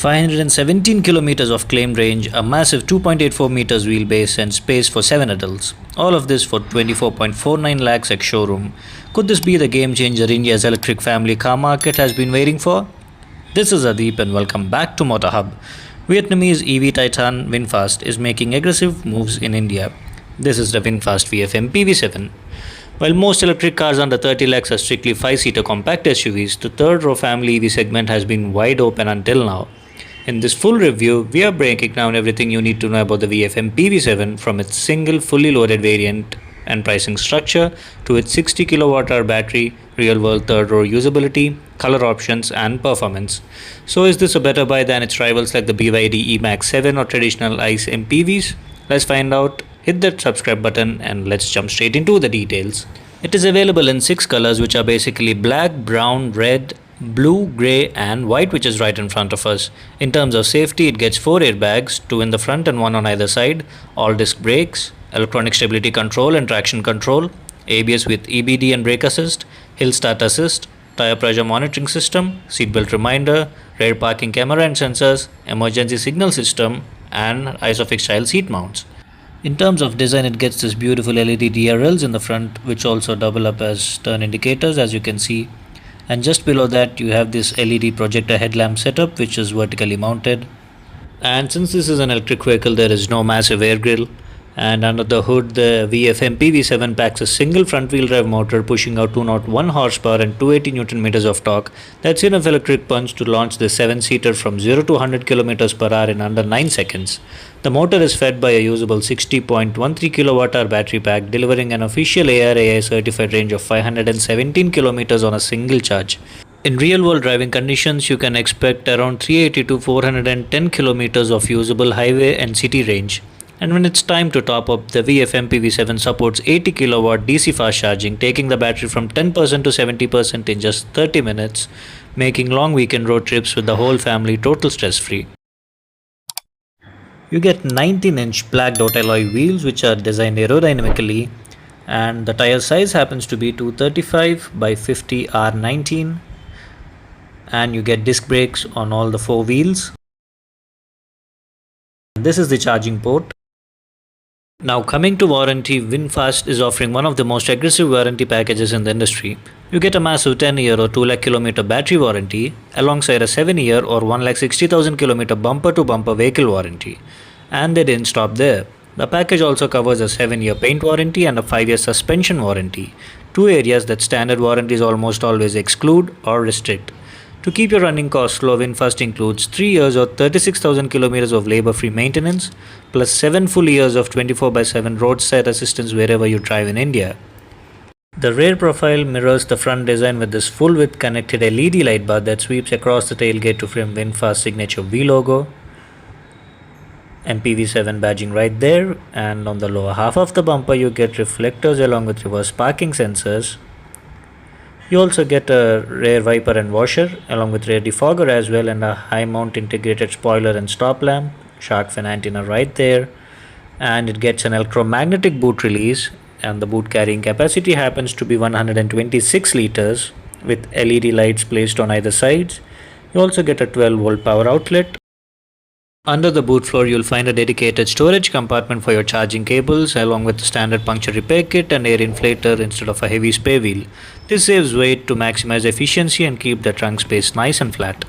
517 kilometers of claimed range, a massive 2.84 meters wheelbase, and space for 7 adults. All of this for 24.49 lakhs ex-showroom. Could this be the game changer India's electric family car market has been waiting for? This is Adeep and welcome back to MotorHub. Vietnamese EV titan VinFast is making aggressive moves in India. This is the VinFast VF MPV 7. While most electric cars under 30 lakhs are strictly 5-seater compact SUVs, the third-row family EV segment has been wide open until now. In this full review, we are breaking down everything you need to know about the VF MPV 7, from its single fully loaded variant and pricing structure to its 60 kWh battery, real-world third-row usability, color options and performance. So is this a better buy than its rivals like the BYD E-Max 7 or traditional ICE MPVs? Let's find out. Hit that subscribe button and let's jump straight into the details. It is available in 6 colors, which are basically black, brown, red, blue, grey and white, which is right in front of us. In terms of safety, it gets 4 airbags, 2 in the front and 1 on either side, all disc brakes, electronic stability control and traction control, ABS with EBD and brake assist, hill start assist, tire pressure monitoring system, seatbelt reminder, rear parking camera and sensors, emergency signal system and ISOFIX style seat mounts. In terms of design, it gets this beautiful LED DRLs in the front, which also double up as turn indicators, as you can see. And just below that you have this LED projector headlamp setup, which is vertically mounted. And since this is an electric vehicle, there is no massive air grille. And under the hood, the VF MPV 7 packs a single front wheel drive motor pushing out 201 horsepower and 280 Newton meters of torque. That's enough electric punch to launch the 7-seater from 0 to 100 km per hour in under 9 seconds. The motor is fed by a usable 60.13 kWh battery pack, delivering an official ARAI certified range of 517 km on a single charge. In real-world driving conditions, you can expect around 380 to 410 km of usable highway and city range. And when it's time to top up, the VF MPV 7 supports 80 kW DC fast charging, taking the battery from 10% to 70% in just 30 minutes, making long weekend road trips with the whole family total stress-free. You get 19-inch black dot alloy wheels, which are designed aerodynamically, and the tire size happens to be 235 by 50 R19, and you get disc brakes on all the 4 wheels. This is the charging port. Now coming to warranty, VinFast is offering one of the most aggressive warranty packages in the industry. You get a massive 10-year or 2 lakh kilometer battery warranty alongside a 7-year or 1,60,000 kilometer bumper-to-bumper vehicle warranty. And they didn't stop there. The package also covers a 7-year paint warranty and a 5-year suspension warranty, 2 areas that standard warranties almost always exclude or restrict. To keep your running costs low, VinFast includes 3 years or 36,000 kilometers of labor-free maintenance, plus 7 full years of 24/7 roadside assistance wherever you drive in India. The rear profile mirrors the front design with this full-width connected LED light bar that sweeps across the tailgate to frame VinFast's signature V logo, MPV 7 badging right there, and on the lower half of the bumper you get reflectors along with reverse parking sensors. You also get a rear wiper and washer along with rear defogger as well, and a high mount integrated spoiler and stop lamp, shark fin antenna right there, and it gets an electromagnetic boot release, and the boot carrying capacity happens to be 126 liters with LED lights placed on either sides. You also get a 12-volt power outlet. Under the boot floor, you'll find a dedicated storage compartment for your charging cables, along with the standard puncture repair kit and air inflator instead of a heavy spare wheel. This saves weight to maximize efficiency and keep the trunk space nice and flat.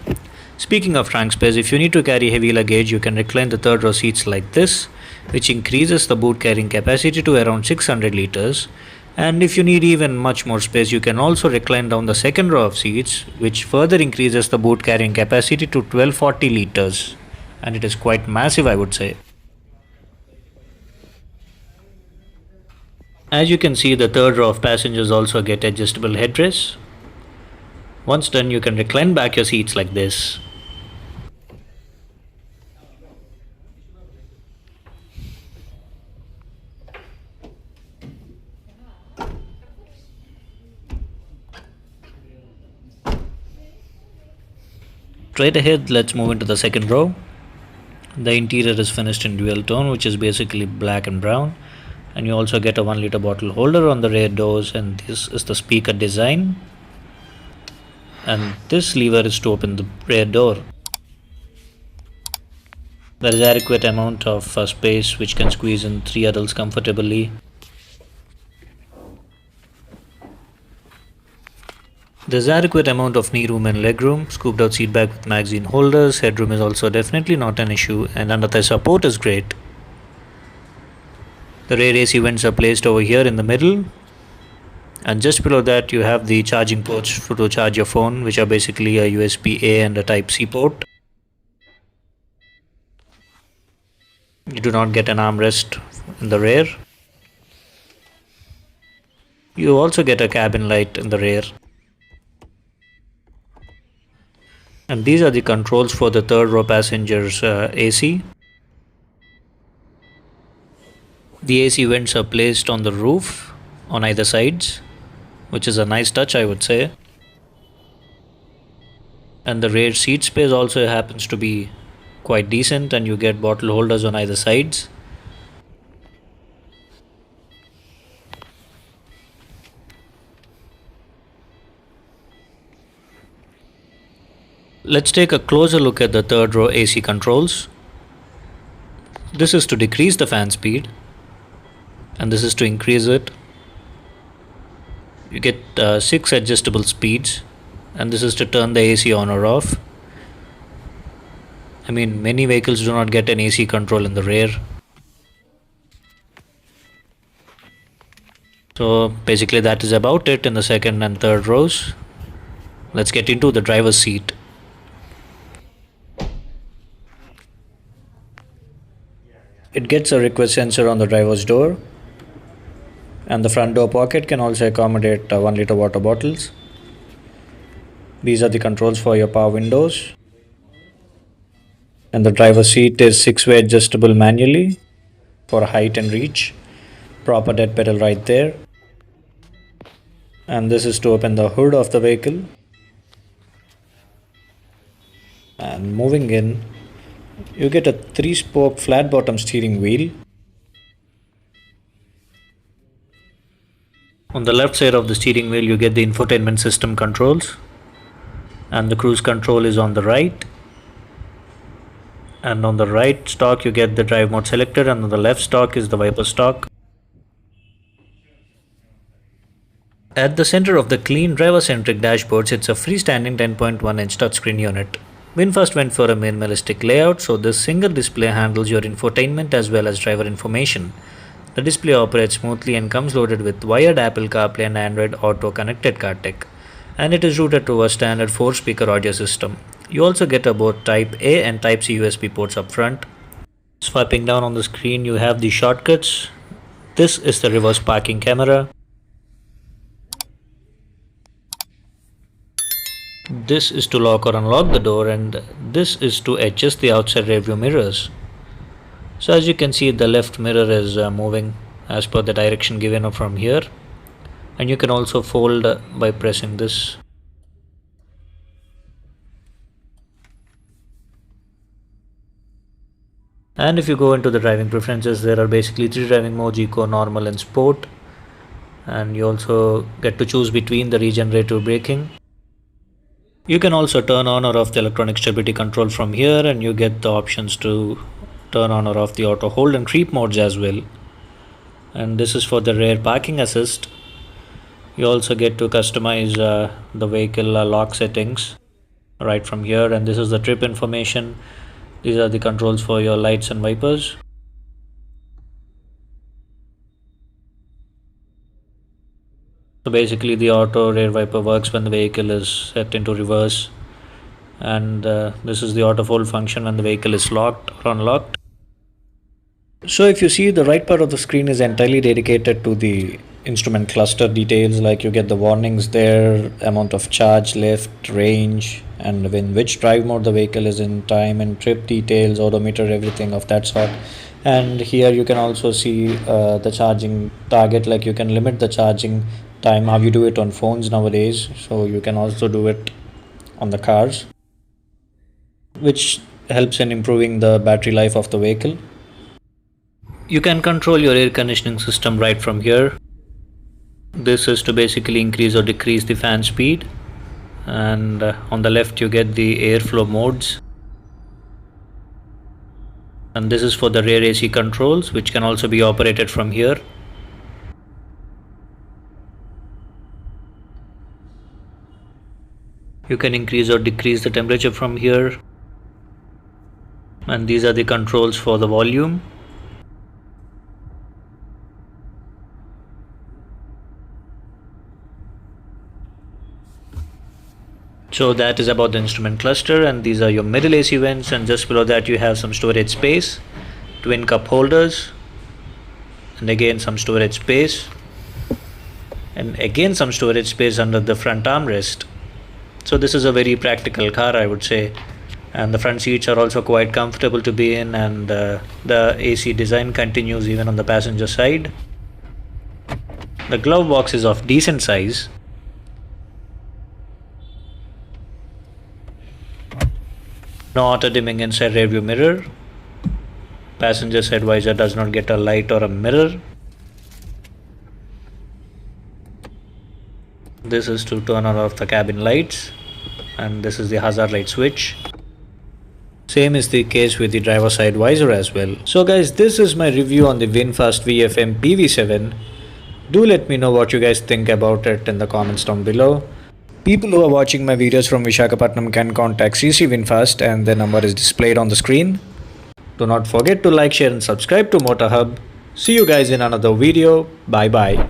Speaking of trunk space, if you need to carry heavy luggage, you can recline the third row seats like this, which increases the boot carrying capacity to around 600 liters. And if you need even much more space, you can also recline down the second row of seats, which further increases the boot carrying capacity to 1240 liters. And it is quite massive, I would say. As you can see, the third row of passengers also get adjustable headrests. Once done, you can recline back your seats like this. Straight ahead, let's move into the second row. The interior is finished in dual tone, which is basically black and brown, and you also get a 1-liter bottle holder on the rear doors, and this is the speaker design, and this lever is to open the rear door. There is adequate amount of space which can squeeze in 3 adults comfortably. There's adequate amount of knee room and legroom, scooped out seat back with magazine holders, headroom is also definitely not an issue, and under thigh support is great. The rear AC vents are placed over here in the middle, and just below that you have the charging ports to charge your phone, which are basically a USB-A and a Type-C port. You do not get an armrest in the rear. You also get a cabin light in the rear. And these are the controls for the third row passengers AC. The AC vents are placed on the roof on either sides, which is a nice touch, I would say. And the rear seat space also happens to be quite decent, and you get bottle holders on either sides. Let's take a closer look at the third row AC controls. This is to decrease the fan speed, and this is to increase it. You get 6 adjustable speeds, and this is to turn the AC on or off. I mean, many vehicles do not get an AC control in the rear. So basically that is about it in the second and third rows. Let's get into the driver's seat. It gets a request sensor on the driver's door, and the front door pocket can also accommodate 1 liter water bottles. These are the controls for your power windows. And the driver's seat is 6-way adjustable manually for height and reach. Proper dead pedal right there. And this is to open the hood of the vehicle. And moving in, you get a 3-spoke flat bottom steering wheel. On the left side of the steering wheel you get the infotainment system controls, and the cruise control is on the right. And on the right stalk you get the drive mode selected, and on the left stalk is the wiper stalk. At the center of the clean driver-centric dashboard sits a freestanding 10.1-inch touchscreen unit. VinFast went for a minimalistic layout, so this single display handles your infotainment as well as driver information. The display operates smoothly and comes loaded with wired Apple CarPlay and Android Auto connected car tech, and it is routed to a standard 4-speaker audio system. You also get both Type A and Type C USB ports up front. Swiping down on the screen you have the shortcuts. This is the reverse parking camera. This is to lock or unlock the door, and this is to adjust the outside rearview mirrors. So as you can see, the left mirror is moving as per the direction given from here, and you can also fold by pressing this. And if you go into the driving preferences, there are basically 3 driving modes: Eco, Normal and Sport. And you also get to choose between the regenerative braking. You can also turn on or off the electronic stability control from here, and you get the options to turn on or off the auto hold and creep modes as well. And this is for the rear parking assist. You also get to customize the vehicle lock settings right from here, and this is the trip information. These are the controls for your lights and wipers. So basically the auto rear wiper works when the vehicle is set into reverse, and this is the auto fold function when the vehicle is locked or unlocked. So if you see, the right part of the screen is entirely dedicated to the instrument cluster details, like you get the warnings there, amount of charge, lift, range, and in which drive mode the vehicle is in, time and trip details, odometer, everything of that sort. And here you can also see the charging target, like you can limit the charging time, how you do it on phones nowadays, so you can also do it on the cars, which helps in improving the battery life of the vehicle. You can control your air conditioning system right from here. This is to basically increase or decrease the fan speed, and on the left you get the airflow modes. And this is for the rear AC controls, which can also be operated from here. You can increase or decrease the temperature from here. And these are the controls for the volume. So that is about the instrument cluster, and these are your middle AC vents, and just below that you have some storage space, twin cup holders, and again some storage space, and again some storage space under the front armrest. So this is a very practical car, I would say, and the front seats are also quite comfortable to be in, and the AC design continues even on the passenger side. The glove box is of decent size. No auto dimming inside rear view mirror. Passenger side visor does not get a light or a mirror. This is to turn on off the cabin lights, and this is the hazard light switch. Same is the case with the driver side visor as well. So guys, this is my review on the VinFast VF MPV7. Do let me know what you guys think about it in the comments down below. People who are watching my videos from Visakhapatnam can contact CC VinFast, and their number is displayed on the screen. Do not forget to like, share and subscribe to MotorHub. See you guys in another video. Bye bye.